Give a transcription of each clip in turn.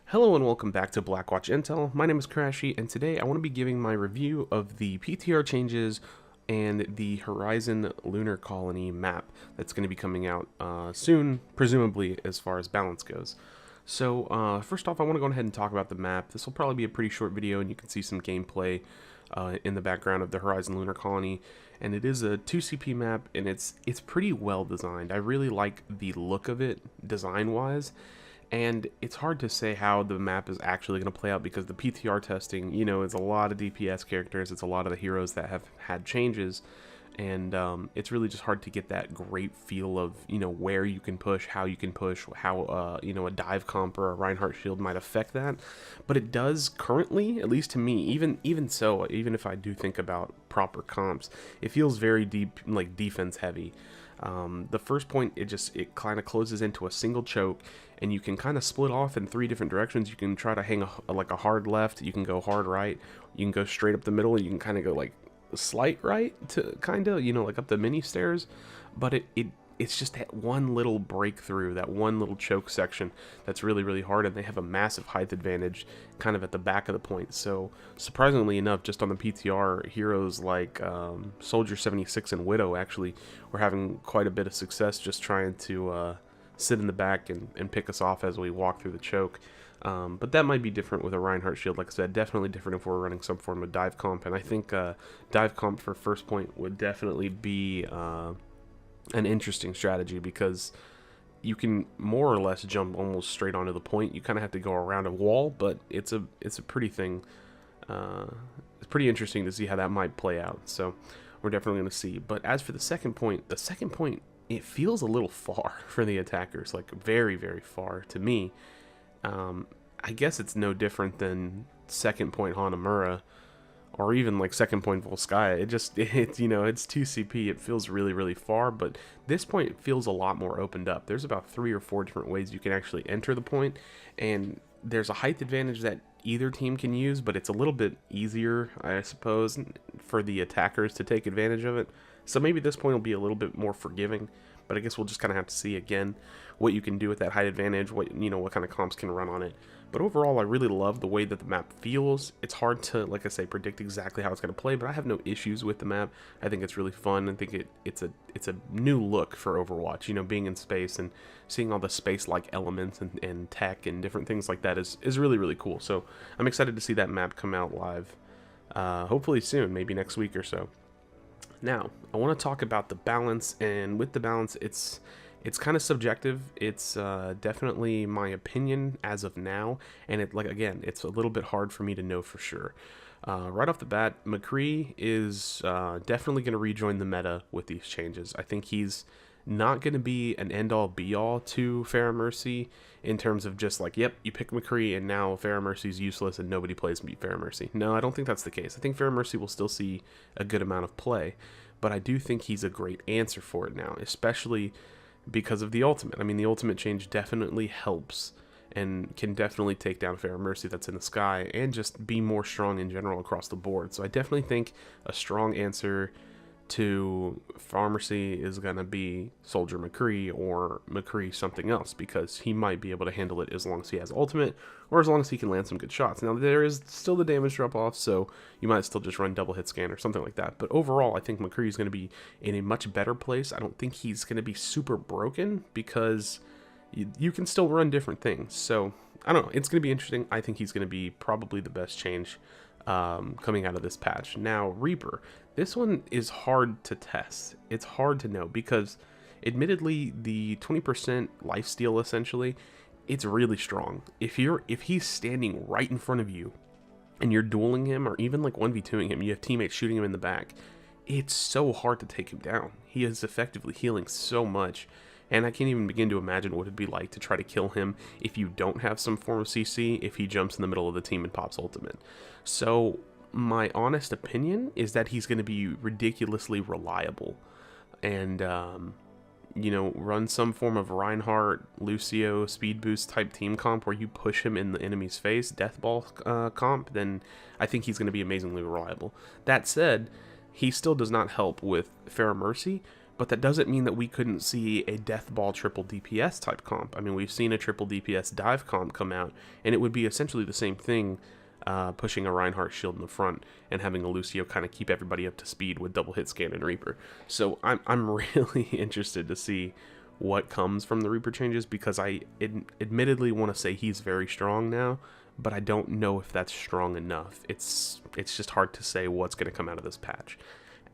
Hello and welcome back to Blackwatch Intel. My name is Crashy, and today I want to be giving my review of the PTR changes and the Horizon Lunar Colony map that's going to be coming out soon, presumably as far as balance goes. So first off, I want to go ahead and talk about the map. This will probably be a pretty short video, and you can see some gameplay in the background of the Horizon Lunar Colony. And it is a 2CP map, and it's pretty well designed. I really like the look of it design-wise. And it's hard to say how the map is actually going to play out because the PTR testing, it's a lot of DPS characters, it's a lot of the heroes that have had changes, and it's really just hard to get that great feel of, where you can push, how, how, a dive comp or a Reinhardt shield might affect that. But it does currently, at least to me, even so, even if I do think about proper comps, it feels very deep, like defense heavy. The first point, it kind of closes into a single choke, and you can kind of split off in three different directions. You can try to hang like a hard left, you can go hard right, you can go straight up the middle, and you can kind of go like slight right to kind of, like up the mini stairs. But it's just that one little breakthrough, that one little choke section that's really, really hard, and they have a massive height advantage kind of at the back of the point. So surprisingly enough, just on the PTR, heroes like Soldier 76 and Widow actually were having quite a bit of success just trying to sit in the back and pick us off as we walk through the choke. But that might be different with a Reinhardt shield. Like I said, definitely different if we're running some form of dive comp, and I think dive comp for first point would definitely be an interesting strategy, because you can more or less jump almost straight onto the point. You kind of have to go around a wall, but it's a pretty thing. It's pretty interesting to see how that might play out. So we're definitely going to see. But as for the second point, it feels a little far for the attackers, like very, very far to me. I guess it's no different than second point Hanamura, or even like second point Volskaya. It's 2CP. It feels really, really far, but this point feels a lot more opened up. There's about 3 or 4 different ways you can actually enter the point, and there's a height advantage that either team can use, but it's a little bit easier, I suppose, for the attackers to take advantage of it. So maybe this point will be a little bit more forgiving, but I guess we'll just kind of have to see again what you can do with that height advantage, what kind of comps can run on it. But overall, I really love the way that the map feels. It's hard to, like I say, predict exactly how it's going to play, but I have no issues with the map. I think it's really fun. I think it's a new look for Overwatch. Being in space and seeing all the space-like elements and tech and different things like that is really, really cool. So I'm excited to see that map come out live, hopefully soon, maybe next week or so. Now, I want to talk about the balance, and with the balance, it's kind of subjective. It's definitely my opinion as of now, and it's a little bit hard for me to know for sure. Right off the bat, McCree is definitely going to rejoin the meta with these changes. I think he's not going to be an end-all be-all to Pharah Mercy in terms of just like, yep, you pick McCree and now Pharah Mercy's useless and nobody plays Pharah Mercy. No, I don't think that's the case. I think Pharah Mercy will still see a good amount of play, but I do think he's a great answer for it now, especially because of the ultimate. I mean, the ultimate change definitely helps and can definitely take down Pharah Mercy that's in the sky and just be more strong in general across the board. So I definitely think a strong answer to Pharmacy is going to be Soldier McCree, or McCree something else, because he might be able to handle it as long as he has ultimate, or as long as he can land some good shots. Now, there is still the damage drop off, so you might still just run double hit scan or something like that. But overall, I think McCree is going to be in a much better place. I don't think he's going to be super broken, because you can still run different things. So I don't know, it's going to be interesting. I think he's going to be probably the best change coming out of this patch. Now, Reaper, this one is hard to test. It's hard to know, because admittedly the 20% lifesteal, essentially, it's really strong. If he's standing right in front of you and you're dueling him, or even like 1v2ing him, you have teammates shooting him in the back, it's so hard to take him down. He is effectively healing so much, and I can't even begin to imagine what it'd be like to try to kill him if you don't have some form of CC, if he jumps in the middle of the team and pops ultimate. So my honest opinion is that he's going to be ridiculously reliable, and run some form of Reinhardt, Lucio, speed boost type team comp where you push him in the enemy's face, death ball comp, then I think he's going to be amazingly reliable. That said, he still does not help with Pharah Mercy, but that doesn't mean that we couldn't see a death ball triple DPS type comp. I mean, we've seen a triple DPS dive comp come out, and it would be essentially the same thing, pushing a Reinhardt shield in the front and having a Lucio kind of keep everybody up to speed with double hit scan and Reaper. So I'm really interested to see what comes from the Reaper changes, because I admittedly want to say he's very strong now, but I don't know if that's strong enough. It's just hard to say what's going to come out of this patch.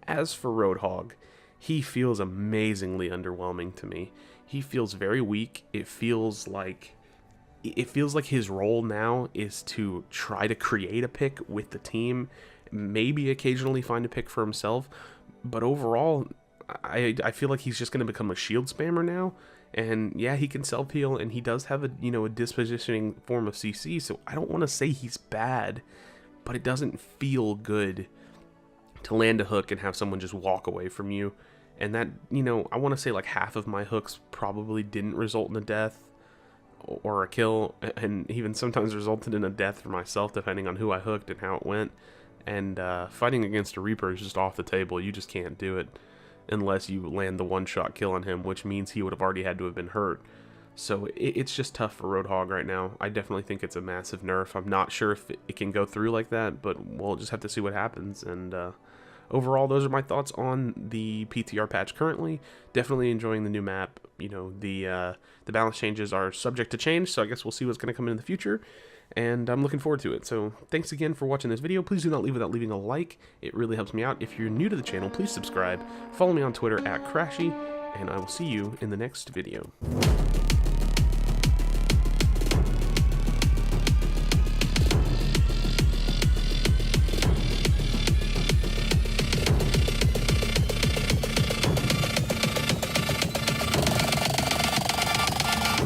As for Roadhog, he feels amazingly underwhelming to me. He feels very weak. It feels like his role now is to try to create a pick with the team, maybe occasionally find a pick for himself, but overall, I feel like he's just going to become a shield spammer now. And yeah, he can self-heal, and he does have a dispositioning form of CC, so I don't want to say he's bad, but it doesn't feel good to land a hook and have someone just walk away from you. And that, I want to say like half of my hooks probably didn't result in a death or a kill, and even sometimes resulted in a death for myself, depending on who I hooked and how it went. And fighting against a Reaper is just off the table. You just can't do it unless you land the one-shot kill on him, which means he would have already had to have been hurt. So it's just tough for Roadhog right now. I definitely think it's a massive nerf. I'm not sure if it can go through like that, but we'll just have to see what happens. And overall, those are my thoughts on the PTR patch currently. Definitely enjoying the new map. The balance changes are subject to change, so I guess we'll see what's going to come in the future. And I'm looking forward to it. So thanks again for watching this video. Please do not leave without leaving a like. It really helps me out. If you're new to the channel, please subscribe. Follow me on Twitter @Crashy, and I will see you in the next video.